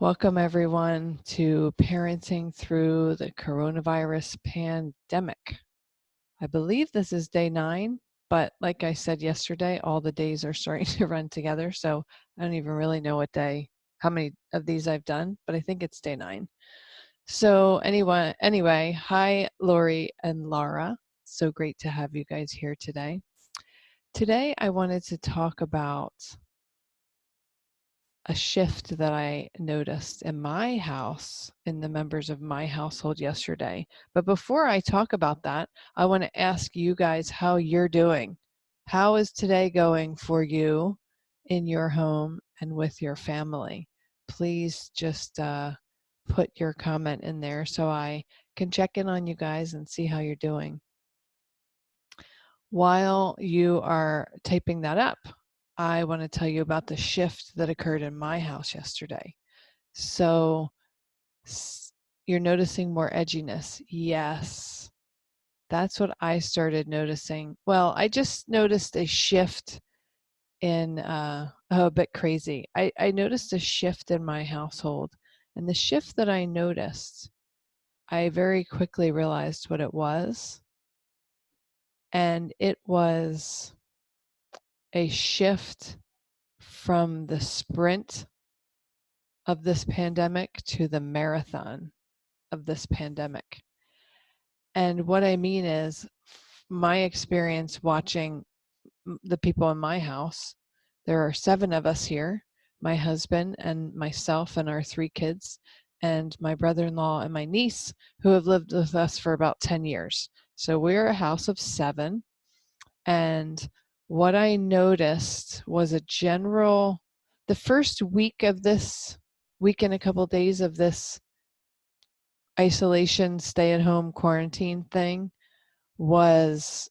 Welcome, everyone, to Parenting Through the Coronavirus Pandemic. I believe this is day 9, but like I said yesterday, all the days are starting to run together, so I don't even really know how many of these I've done, but I think it's day 9. So anyway, hi, Lori and Laura. So great to have you guys here today. Today, I wanted to talk about a shift that I noticed in my house, in the members of my household yesterday. But before I talk about that, I want to ask you guys how you're doing. How is today going for you in your home and with your family? Please just put your comment in there so I can check in on you guys and see how you're doing. While you are typing that up, I want to tell you about the shift that occurred in my house yesterday. So you're noticing more edginess. Yes, that's what I started noticing. Well, I just noticed a shift in, a bit crazy. I noticed a shift in my household. And the shift that I noticed, I very quickly realized what it was. And it was a shift from the sprint of this pandemic to the marathon of this pandemic. And what I mean is my experience watching the people in my house. There are 7 of us here, my husband and myself and our 3 kids, and my brother-in-law and my niece, who have lived with us for about 10 years. So we're a house of 7. And what I noticed was the first week and a couple of days of this isolation, stay-at-home quarantine thing was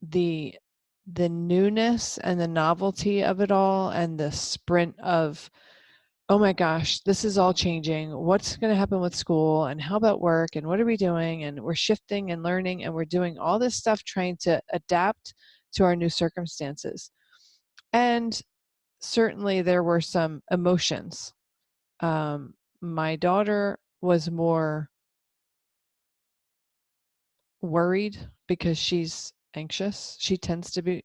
the newness and the novelty of it all, and the sprint of, oh my gosh, this is all changing. What's going to happen with school, and how about work, and what are we doing? And we're shifting and learning, and we're doing all this stuff trying to adapt to our new circumstances. And certainly there were some emotions. My daughter was more worried because she's anxious. She tends to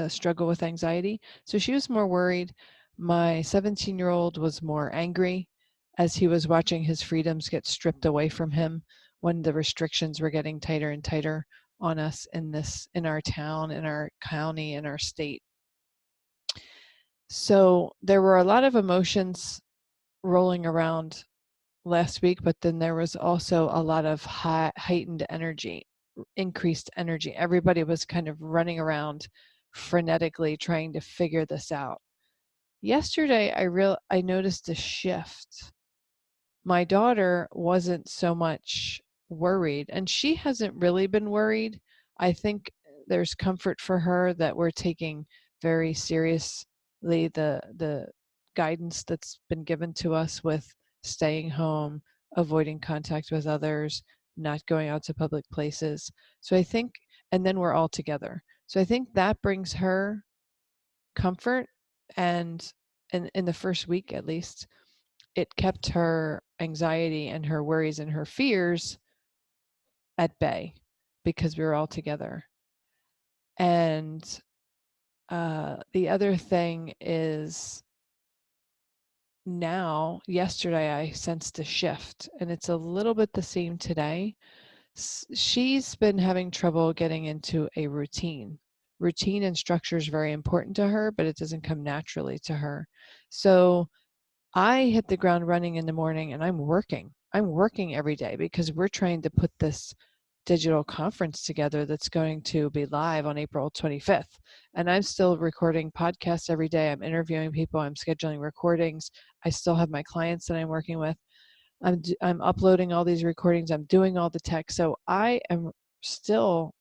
struggle with anxiety. So she was more worried. My 17-year-old was more angry as he was watching his freedoms get stripped away from him when the restrictions were getting tighter and tighter on us in our town, in our county, in our state. So there were a lot of emotions rolling around last week, but then there was also a lot of heightened energy, increased energy. Everybody was kind of running around frenetically trying to figure this out. Yesterday, I noticed a shift. My daughter wasn't so much worried, and she hasn't really been worried. I think there's comfort for her that we're taking very seriously the guidance that's been given to us with staying home, avoiding contact with others, not going out to public places. So I think, and then we're all together. So I think that brings her comfort, and in the first week at least, it kept her anxiety and her worries and her fears at bay because we were all together. And the other thing is, yesterday I sensed a shift, and it's a little bit the same today. She's been having trouble getting into a routine. Routine and structure is very important to her, but it doesn't come naturally to her. So I hit the ground running in the morning, and I'm working. I'm working every day because we're trying to put this digital conference together that's going to be live on April 25th. And I'm still recording podcasts every day. I'm interviewing people. I'm scheduling recordings. I still have my clients that I'm working with. I'm uploading all these recordings. I'm doing all the tech. So I am still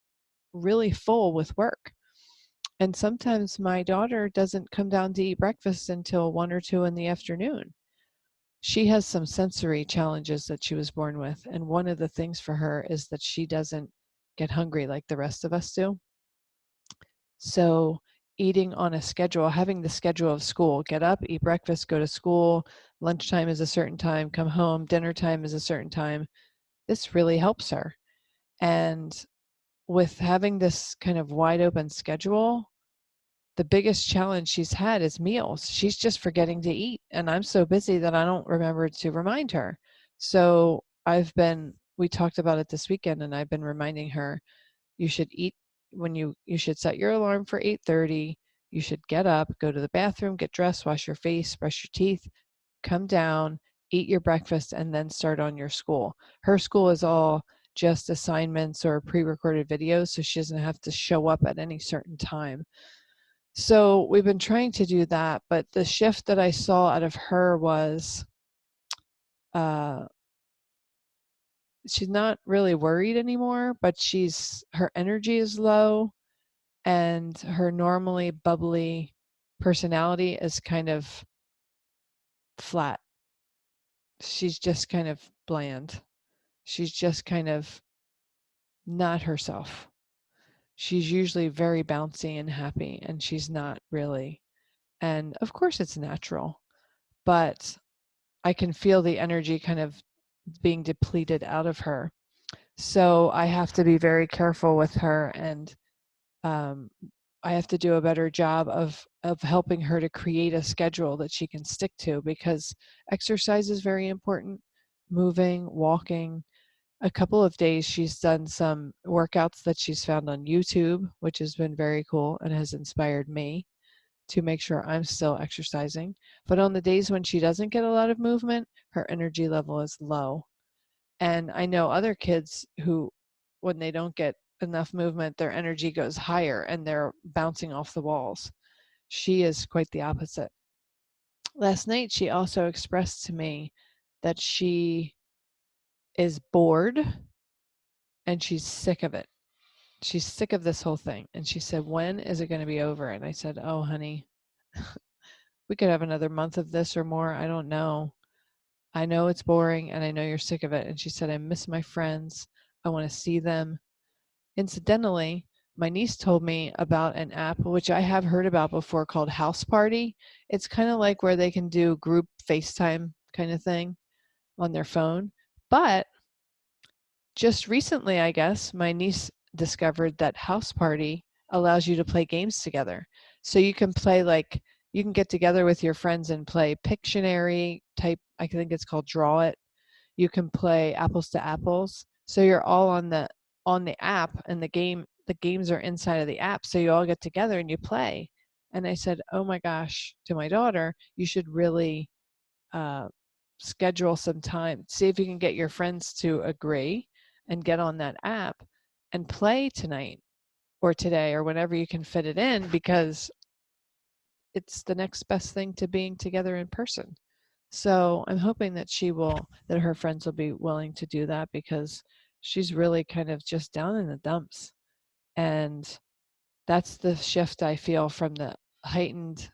really full with work. And sometimes my daughter doesn't come down to eat breakfast until 1 or 2 in the afternoon. She has some sensory challenges that she was born with, and one of the things for her is that she doesn't get hungry like the rest of us do. So eating on a schedule, having the schedule of school, get up, eat breakfast, go to school, lunchtime is a certain time, come home, dinner time is a certain time. This really helps her. And with having this kind of wide open schedule, the biggest challenge she's had is meals. She's just forgetting to eat. And I'm so busy that I don't remember to remind her. So we talked about it this weekend, and I've been reminding her, you should eat you should set your alarm for 8:30. You should get up, go to the bathroom, get dressed, wash your face, brush your teeth, come down, eat your breakfast, and then start on your school. Her school is all just assignments or pre-recorded videos, so she doesn't have to show up at any certain time. So we've been trying to do that, but the shift that I saw out of her was uh, she's not really worried anymore, but her energy is low, and her normally bubbly personality is kind of flat. She's just kind of bland. She's just kind of not herself. She's usually very bouncy and happy, and she's not really. And of course, it's natural, but I can feel the energy kind of being depleted out of her. So I have to be very careful with her, and um, I have to do a better job of helping her to create a schedule that she can stick to, because exercise is very important. Moving, walking. A couple of days she's done some workouts that she's found on YouTube, which has been very cool and has inspired me to make sure I'm still exercising. But on the days when she doesn't get a lot of movement, her energy level is low. And I know other kids who, when they don't get enough movement, their energy goes higher and they're bouncing off the walls. She is quite the opposite. Last night, she also expressed to me that she is bored and she's sick of it. She's sick of this whole thing. And she said, when is it going to be over? And I said, oh, honey, we could have another month of this or more. I don't know. I know it's boring and I know you're sick of it. And she said, I miss my friends. I want to see them. Incidentally, my niece told me about an app which I have heard about before called House Party. It's kind of like where they can do group FaceTime kind of thing on their phone. But just recently, I guess, my niece discovered that House Party allows you to play games together. So you can play you can get together with your friends and play Pictionary type, I think it's called Draw It. You can play apples to apples. So you're all on the app, and the games are inside of the app. So you all get together and you play. And I said, oh my gosh, to my daughter, you should really uh, schedule some time. See if you can get your friends to agree and get on that app and play tonight or today or whenever you can fit it in, because it's the next best thing to being together in person. So I'm hoping that that her friends will be willing to do that, because she's really kind of just down in the dumps. And that's the shift I feel from the heightened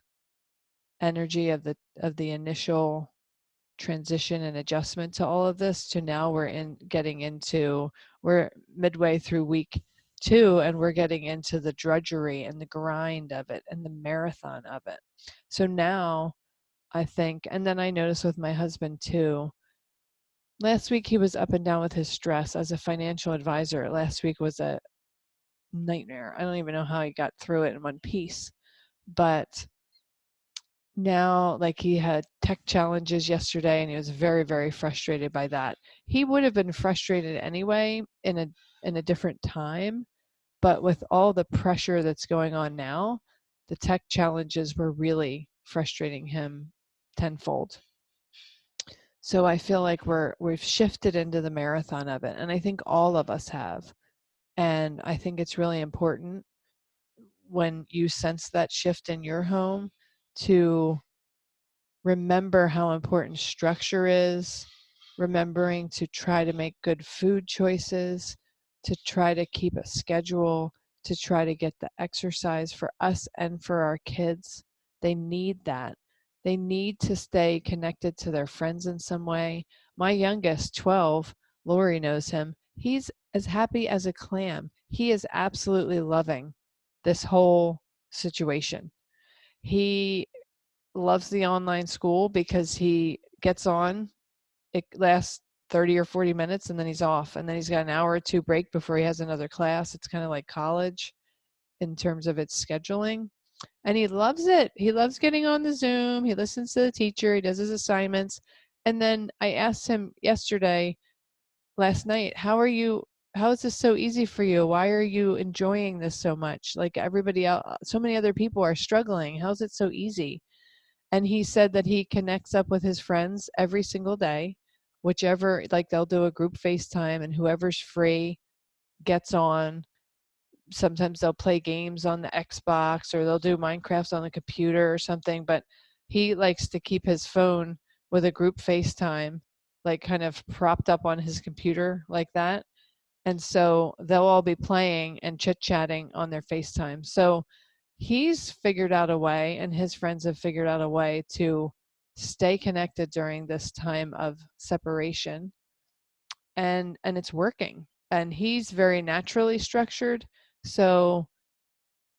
energy of the initial transition and adjustment to all of this, to now we're midway through week 2, and we're getting into the drudgery and the grind of it and the marathon of it. So now I think, and then I noticed with my husband too, last week he was up and down with his stress as a financial advisor. Last week was a nightmare. I don't even know how he got through it in one piece. But now, like, he had tech challenges yesterday and he was very, very frustrated by that. He would have been frustrated anyway in a different time, but with all the pressure that's going on now, the tech challenges were really frustrating him tenfold. So I feel like we've shifted into the marathon of it, and I think all of us have. And I think it's really important, when you sense that shift in your home, to remember how important structure is, remembering to try to make good food choices, to try to keep a schedule, to try to get the exercise for us and for our kids. They need that. They need to stay connected to their friends in some way. My youngest, 12, Lori knows him. He's as happy as a clam. He is absolutely loving this whole situation. He loves the online school because he gets on, it lasts 30 or 40 minutes and then he's off. And then he's got an hour or two break before he has another class. It's kind of like college in terms of its scheduling. And he loves it. He loves getting on the Zoom. He listens to the teacher. He does his assignments. And then I asked him last night, how is this so easy for you? Why are you enjoying this so much? Like everybody else, so many other people are struggling. How's it so easy? And he said that he connects up with his friends every single day, whichever, like they'll do a group FaceTime and whoever's free gets on. Sometimes they'll play games on the Xbox or they'll do Minecraft on the computer or something, but he likes to keep his phone with a group FaceTime, like kind of propped up on his computer like that. And so they'll all be playing and chit-chatting on their FaceTime. So he's figured out a way, and his friends have figured out a way to stay connected during this time of separation, and it's working. And he's very naturally structured, so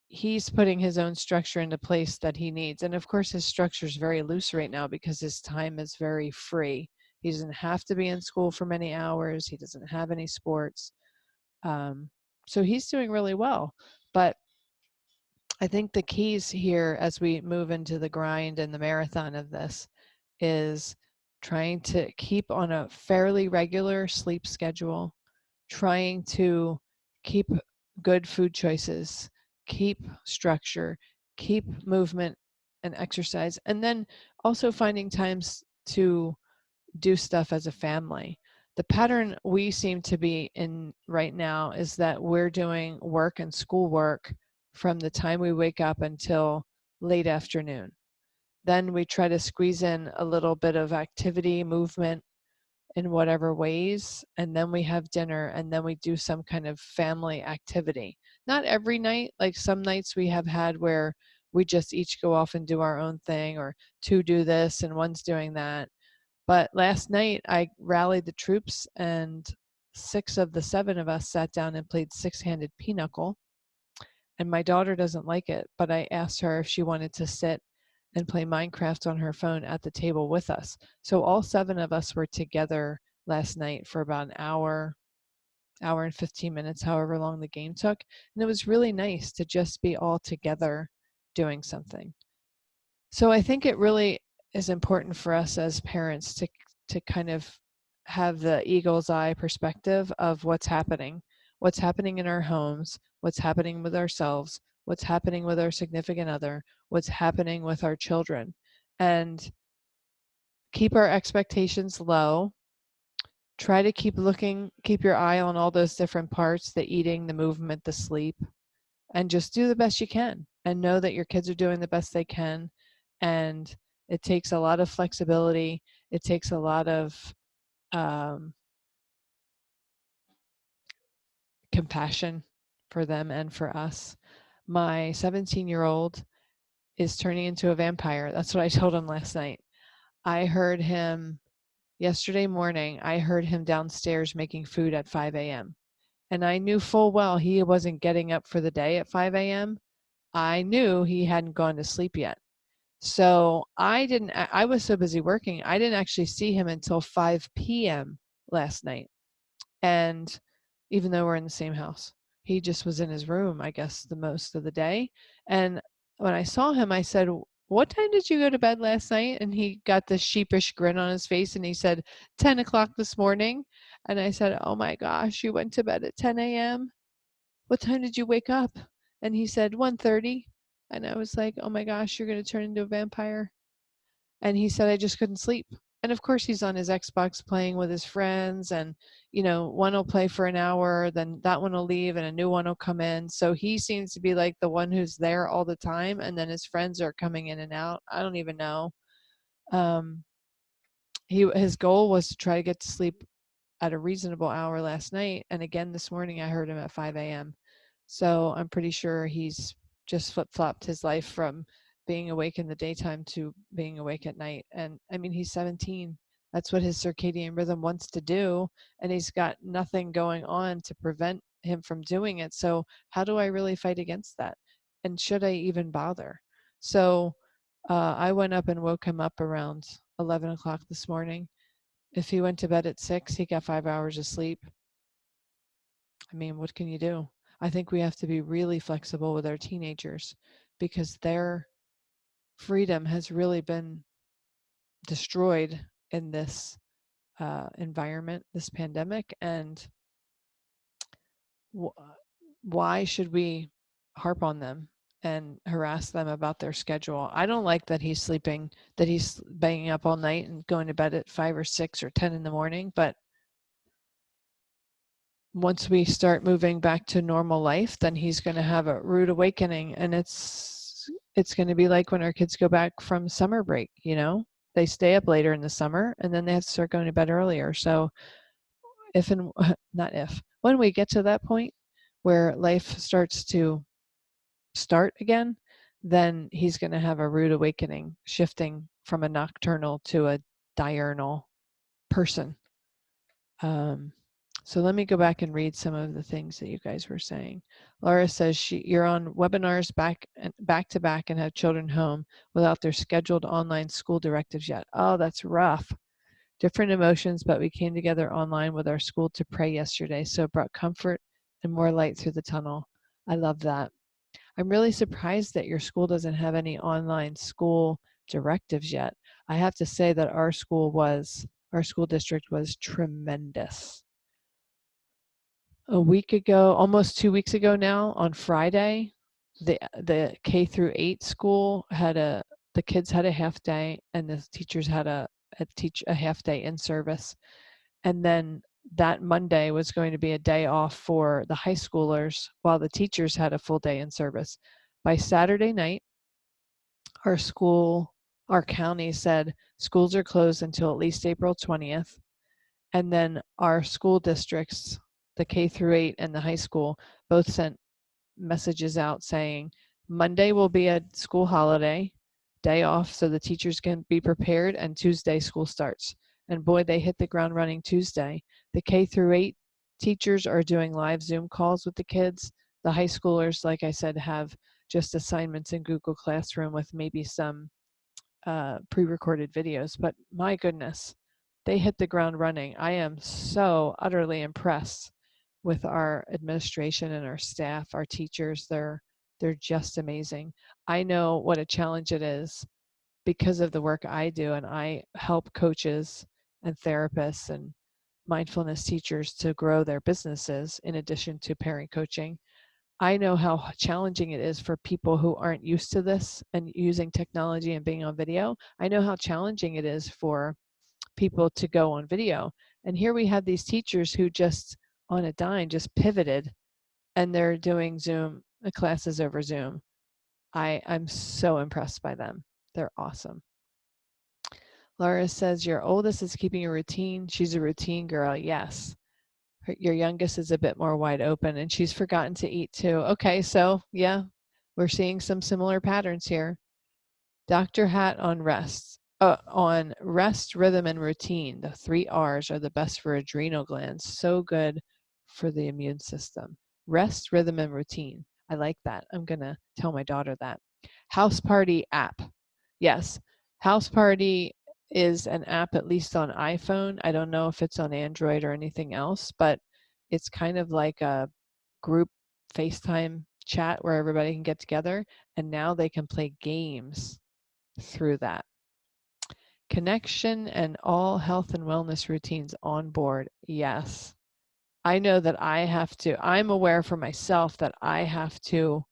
he's putting his own structure into place that he needs. And of course his structure is very loose right now because his time is very free. He doesn't have to be in school for many hours. He doesn't have any sports. So he's doing really well. But I think the keys here as we move into the grind and the marathon of this is trying to keep on a fairly regular sleep schedule, trying to keep good food choices, keep structure, keep movement and exercise, and then also finding times to do stuff as a family. The pattern we seem to be in right now is that we're doing work and schoolwork from the time we wake up until late afternoon. Then we try to squeeze in a little bit of activity, movement in whatever ways, and then we have dinner, and then we do some kind of family activity. Not every night, like some nights we have had where we just each go off and do our own thing, or two do this and one's doing that. But last night I rallied the troops and 6 of the 7 of us sat down and played six-handed pinochle. And my daughter doesn't like it, but I asked her if she wanted to sit and play Minecraft on her phone at the table with us. So all 7 of us were together last night for about an hour, hour and 15 minutes, however long the game took. And it was really nice to just be all together doing something. So I think it really is important for us as parents to kind of have the eagle's eye perspective of what's happening in our homes, what's happening with ourselves, what's happening with our significant other, what's happening with our children, and keep our expectations low. Try to keep your eye on all those different parts, the eating, the movement, the sleep, and just do the best you can and know that your kids are doing the best they can. And it takes a lot of flexibility. It takes a lot of compassion for them and for us. My 17-year-old is turning into a vampire. That's what I told him last night. I heard him yesterday morning. I heard him downstairs making food at 5 a.m. And I knew full well he wasn't getting up for the day at 5 a.m. I knew he hadn't gone to sleep yet. So I was so busy working, I didn't actually see him until 5 p.m. last night. And even though we're in the same house, he just was in his room, I guess, the most of the day. And when I saw him, I said, "What time did you go to bed last night?" And he got this sheepish grin on his face and he said, 10 o'clock this morning. And I said, "Oh my gosh, you went to bed at 10 a.m.? What time did you wake up?" And he said 1:30. And I was like, "Oh my gosh, you're going to turn into a vampire." And he said, "I just couldn't sleep." And of course he's on his Xbox playing with his friends, and one will play for an hour, then that one will leave and a new one will come in. So he seems to be like the one who's there all the time, and then his friends are coming in and out. I don't even know. Um, his goal was to try to get to sleep at a reasonable hour last night, and again this morning I heard him at 5 a.m. So I'm pretty sure he's just flip-flopped his life from being awake in the daytime to being awake at night. And I mean, he's 17. That's what his circadian rhythm wants to do, and he's got nothing going on to prevent him from doing it. So how do I really fight against that? And should I even bother? So I went up and woke him up around 11 o'clock this morning. If he went to bed at 6, he got 5 hours of sleep. I mean, what can you do? I think we have to be really flexible with our teenagers because their freedom has really been destroyed in this environment, this pandemic. And why should we harp on them and harass them about their schedule? I don't like that he's sleeping, that he's banging up all night and going to bed at 5 or 6 or 10 in the morning. But once we start moving back to normal life, then he's going to have a rude awakening. And it's going to be like when our kids go back from summer break, you know, they stay up later in the summer and then they have to start going to bed earlier. So if and not if, when we get to that point where life starts to start again, then he's going to have a rude awakening, shifting from a nocturnal to a diurnal person. So let me go back and read some of the things that you guys were saying. Laura says you're on webinars back to back and have children home without their scheduled online school directives yet. Oh, that's rough. Different emotions, but we came together online with our school to pray yesterday, so it brought comfort and more light through the tunnel. I love that. I'm really surprised that your school doesn't have any online school directives yet. I have to say that our school district was tremendous. A week ago, almost 2 weeks ago now, on Friday, the K through 8 school the kids had a half day and the teachers had a half day in service. And then that Monday was going to be a day off for the high schoolers while the teachers had a full day in service. By Saturday night, our county said schools are closed until at least April 20th. And then our school districts, the K through 8 and the high school, both sent messages out saying Monday will be a school holiday, day off so the teachers can be prepared, and Tuesday school starts. And boy, they hit the ground running Tuesday. The K through 8 teachers are doing live Zoom calls with the kids. The high schoolers, like I said, have just assignments in Google Classroom with maybe some pre-recorded videos. But my goodness, they hit the ground running. I am so utterly impressed with our administration and our staff, our teachers. They're just amazing. I know what a challenge it is because of the work I do, and I help coaches and therapists and mindfulness teachers to grow their businesses in addition to parent coaching. I know how challenging it is for people who aren't used to this and using technology and being on video. I know how challenging it is for people to go on video. And here we had these teachers who just on a dime just pivoted and they're doing Zoom classes over Zoom. I'm so impressed by them. They're awesome. Laura says, your oldest is keeping a routine. She's a routine girl. Yes. Your youngest is a bit more wide open and she's forgotten to eat too. Okay, so yeah, we're seeing some similar patterns here. Dr. Hat on rest. On rest, rhythm, and routine. The 3 R's are the best for adrenal glands. So good for the immune system. Rest, rhythm, and routine. I like that. I'm going to tell my daughter that. House Party app. Yes, House Party is an app, at least on iPhone. I don't know if it's on Android or anything else, but it's kind of like a group FaceTime chat where everybody can get together, and now they can play games through that. Connection and all health and wellness routines on board. Yes. I know that I'm aware for myself that I have to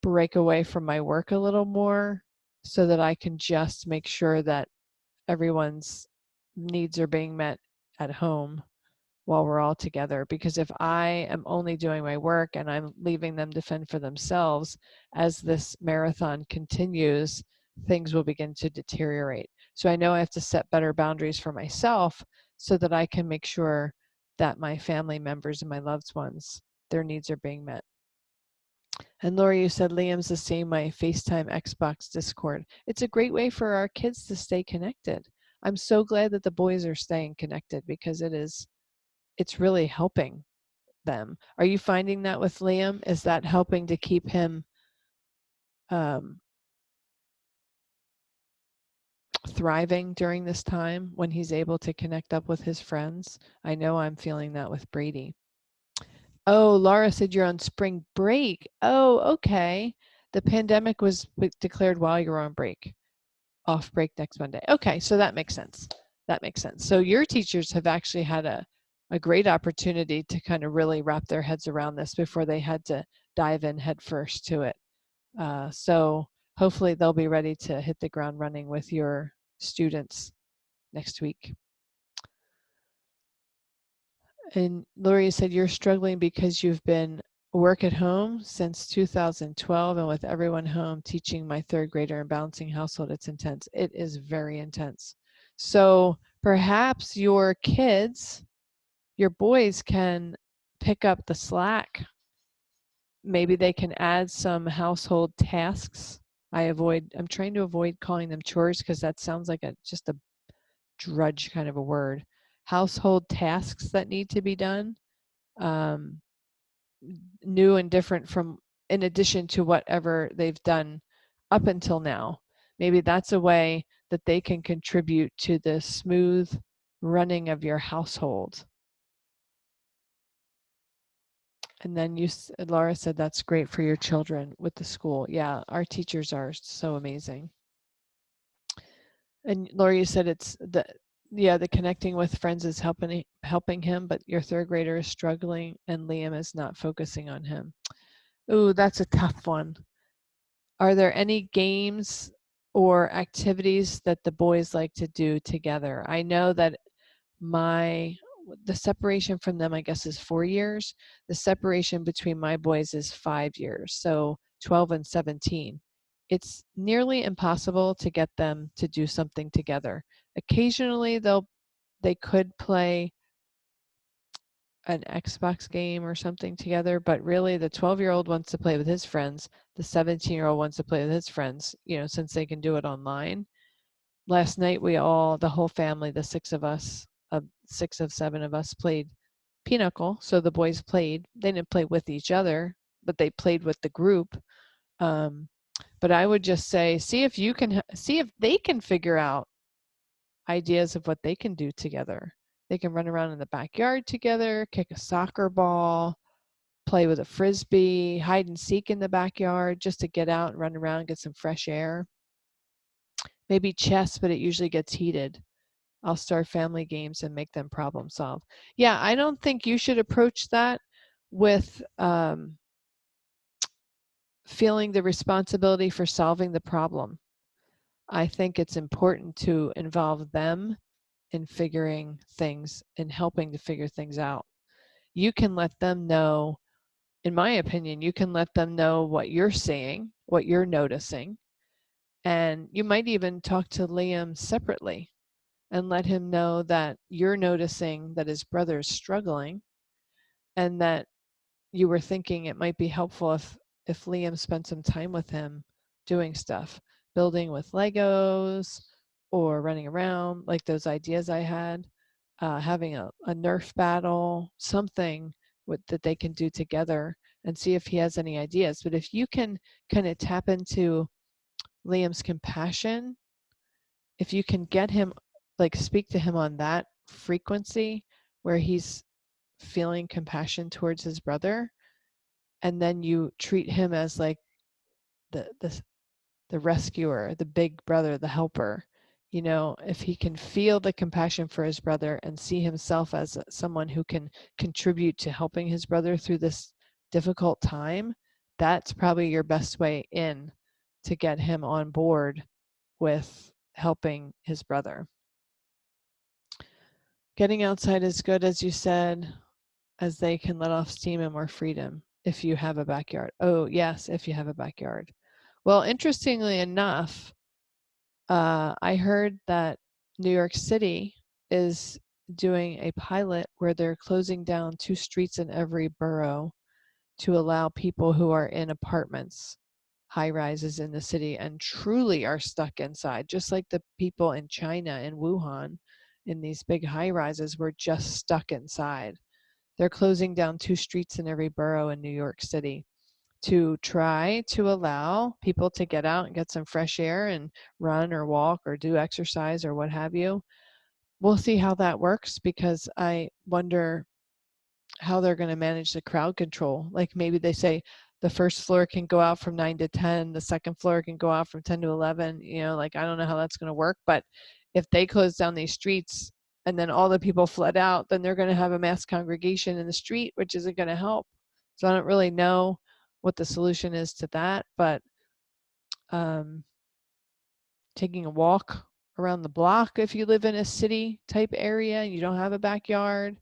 break away from my work a little more so that I can just make sure that everyone's needs are being met at home while we're all together. Because if I am only doing my work and I'm leaving them to fend for themselves, as this marathon continues, things will begin to deteriorate. So I know I have to set better boundaries for myself so that I can make sure that my family members and my loved ones, their needs are being met. And Laura, you said Liam's the same way, FaceTime, Xbox, Discord. It's a great way for our kids to stay connected. I'm so glad that the boys are staying connected because it's really helping them. Are you finding that with Liam? Is that helping to keep him thriving during this time when he's able to connect up with his friends. I know I'm feeling that with Brady. Oh, Laura said you're on spring break. Oh, okay. The pandemic was declared while you're on break, off break next Monday. Okay, so that makes sense. That makes sense. So your teachers have actually had a great opportunity to kind of really wrap their heads around this before they had to dive in headfirst to it. So hopefully they'll be ready to hit the ground running with your students next week. And Lori said you're struggling because you've been work at home since 2012, and with everyone home teaching my third grader and balancing household, it's intense. It is very intense. So perhaps your kids, your boys, can pick up the slack. Maybe they can add some household tasks. I'm trying to avoid calling them chores because that sounds like just a drudge kind of a word. Household tasks that need to be done. Um, New and different from, in addition to whatever they've done up until now. Maybe that's a way that they can contribute to the smooth running of your household. And then Laura said that's great for your children with the school. Yeah, our teachers are so amazing. And Laura, you said it's the connecting with friends is helping him, but your third grader is struggling and Liam is not focusing on him. Ooh, that's a tough one. Are there any games or activities that the boys like to do together? I know that the separation from them, I guess, is 4 years. The separation between my boys is 5 years, so 12 and 17. It's nearly impossible to get them to do something together. Occasionally, they could play an Xbox game or something together, but really the 12-year-old wants to play with his friends. The 17-year-old wants to play with his friends, since they can do it online. Last night, the whole family, the 6 of 7 of us played Pinochle. So the boys played. They didn't play with each other, but they played with the group. But I would just say, see if they can figure out ideas of what they can do together. They can run around in the backyard together, kick a soccer ball, play with a frisbee, hide and seek in the backyard just to get out and run around, get some fresh air. Maybe chess, but it usually gets heated. I'll start family games and make them problem solve. Yeah, I don't think you should approach that with feeling the responsibility for solving the problem. I think it's important to involve them in figuring things and helping to figure things out. You can let them know, in my opinion, you can let them know what you're seeing, what you're noticing, and you might even talk to Liam separately and let him know that you're noticing that his brother is struggling and that you were thinking it might be helpful if Liam spent some time with him doing stuff, building with Legos or running around, like those ideas I had, having a Nerf battle, something that they can do together, and see if he has any ideas. But if you can kind of tap into Liam's compassion, if you can get him, like speak to him on that frequency where he's feeling compassion towards his brother, and then you treat him as like the rescuer, the big brother, the helper. If he can feel the compassion for his brother and see himself as someone who can contribute to helping his brother through this difficult time, that's probably your best way in to get him on board with helping his brother. Getting outside is good, as you said, as they can let off steam and more freedom if you have a backyard. Oh, yes, if you have a backyard. Well, interestingly enough, I heard that New York City is doing a pilot where they're closing down 2 streets in every borough to allow people who are in apartments, high rises in the city, and truly are stuck inside, just like the people in China and Wuhan in these big high rises were just stuck inside. They're closing down 2 streets in every borough in New York City. to try to allow people to get out and get some fresh air and run or walk or do exercise or what have you. We'll see how that works, because I wonder how they're going to manage the crowd control. Like maybe they say the first floor can go out from 9 to 10, the second floor can go out from 10 to 11, like I don't know how that's going to work, but if they close down these streets and then all the people flood out, then they're going to have a mass congregation in the street, which isn't going to help. So I don't really know what the solution is to that, but taking a walk around the block if you live in a city type area and you don't have a backyard.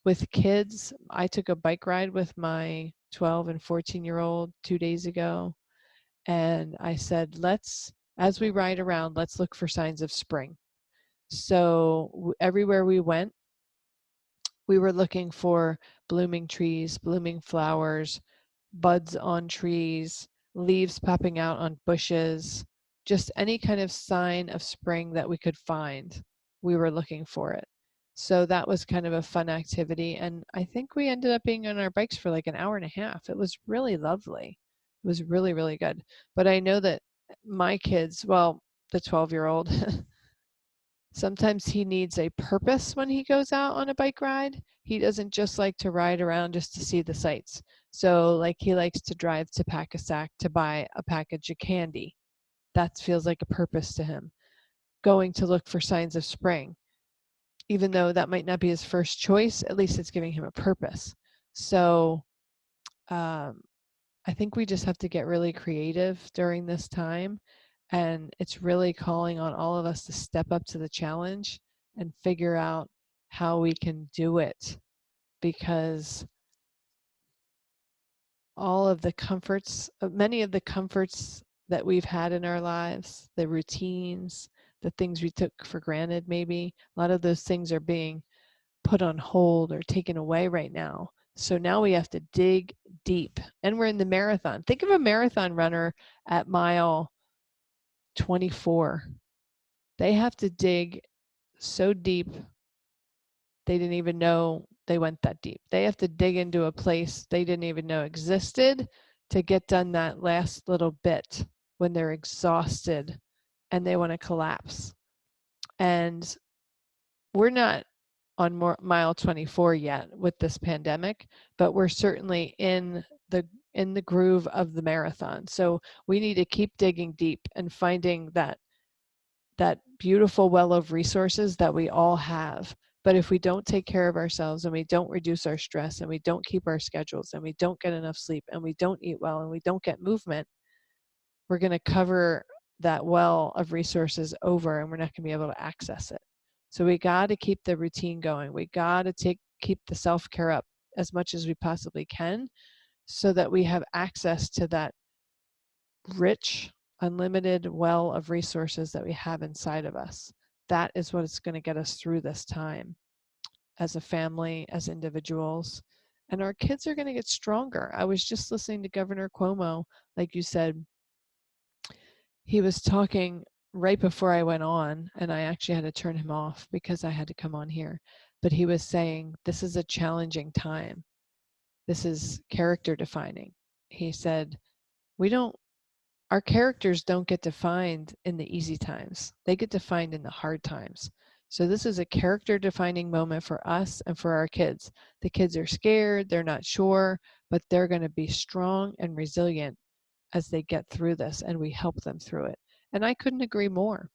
With kids, I took a bike ride with my 12 and 14-year-old 2 days ago. And I said, as we ride around, let's look for signs of spring. So everywhere we went, we were looking for blooming trees, blooming flowers, buds on trees, leaves popping out on bushes, just any kind of sign of spring that we could find. We were looking for it. So that was kind of a fun activity. And I think we ended up being on our bikes for like an hour and a half. It was really lovely. It was really, really good. But I know that my kids, well, the 12-year-old, sometimes he needs a purpose when he goes out on a bike ride. He doesn't just like to ride around just to see the sights. So like he likes to drive to Pack-a-Sack to buy a package of candy. That feels like a purpose to him. Going to look for signs of spring. Even though that might not be his first choice, at least it's giving him a purpose. So I think we just have to get really creative during this time. And it's really calling on all of us to step up to the challenge and figure out how we can do it, because many of the comforts that we've had in our lives, the routines, the things we took for granted, maybe a lot of those things are being put on hold or taken away right now. So now we have to dig deep, and we're in the marathon. Think of a marathon runner at mile 24. They have to dig so deep, they didn't even know they went that deep. They have to dig into a place they didn't even know existed to get done that last little bit when they're exhausted and they want to collapse. And we're not on mile 24 yet with this pandemic, but we're certainly in the groove of the marathon. So we need to keep digging deep and finding that beautiful well of resources that we all have. But if we don't take care of ourselves and we don't reduce our stress and we don't keep our schedules and we don't get enough sleep and we don't eat well and we don't get movement, we're going to cover that well of resources over and we're not going to be able to access it. So we got to keep the routine going. We got to keep the self-care up as much as we possibly can so that we have access to that rich, unlimited well of resources that we have inside of us. That is what is going to get us through this time as a family, as individuals. And our kids are going to get stronger. I was just listening to Governor Cuomo, like you said. He was talking right before I went on, and I actually had to turn him off because I had to come on here. But he was saying, this is a challenging time. This is character defining. He said, our characters don't get defined in the easy times. They get defined in the hard times. So this is a character defining moment for us and for our kids. The kids are scared, they're not sure, but they're going to be strong and resilient as they get through this, and we help them through it. And I couldn't agree more.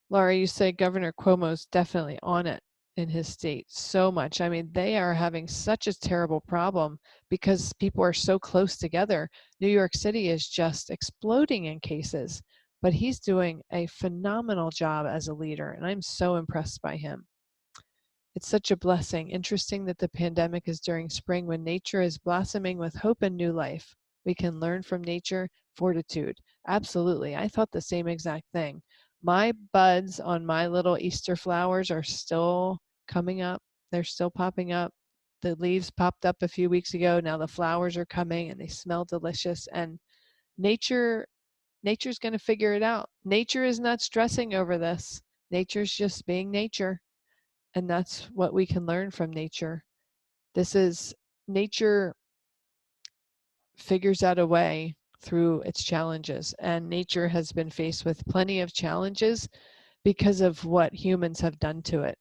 Laura, you say Governor Cuomo's definitely on it in his state so much. I mean, they are having such a terrible problem because people are so close together. New York City is just exploding in cases, but he's doing a phenomenal job as a leader, and I'm so impressed by him. It's such a blessing. Interesting that the pandemic is during spring when nature is blossoming with hope and new life. We can learn from nature fortitude. Absolutely. I thought the same exact thing. My buds on my little Easter flowers are still coming up. They're still popping up. The leaves popped up a few weeks ago. Now the flowers are coming and they smell delicious. And nature's going to figure it out. Nature is not stressing over this. Nature's just being nature. And that's what we can learn from nature. This is nature figures out a way through its challenges. And nature has been faced with plenty of challenges because of what humans have done to it,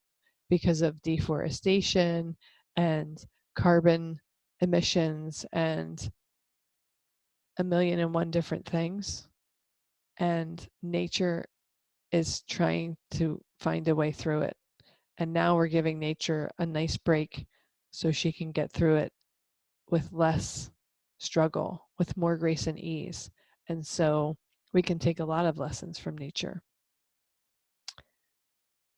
because of deforestation and carbon emissions and a million and one different things. And nature is trying to find a way through it. And now we're giving nature a nice break so she can get through it with less struggle, with more grace and ease. And so we can take a lot of lessons from nature.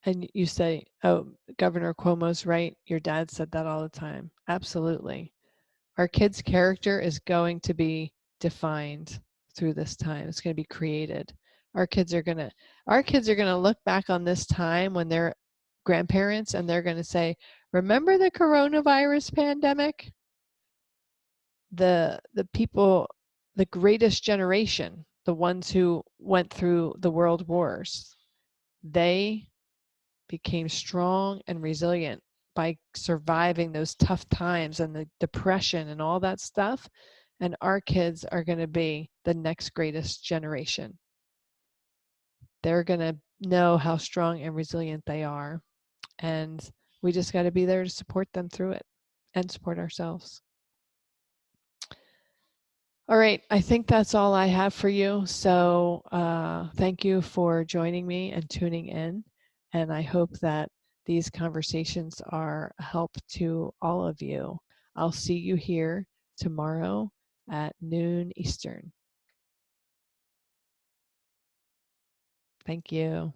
And you say, oh, Governor Cuomo's right. Your dad said that all the time. Absolutely. Our kids' character is going to be defined through this time. It's going to be created. Our kids are going to look back on this time when they're grandparents and they're going to say, remember the coronavirus pandemic? The people, the greatest generation, the ones who went through the world wars, they became strong and resilient by surviving those tough times and the depression and all that stuff. And our kids are going to be the next greatest generation. They're going to know how strong and resilient they are. And we just got to be there to support them through it and support ourselves. All right, I think that's all I have for you. So thank you for joining me and tuning in. And I hope that these conversations are a help to all of you. I'll see you here tomorrow at noon Eastern. Thank you.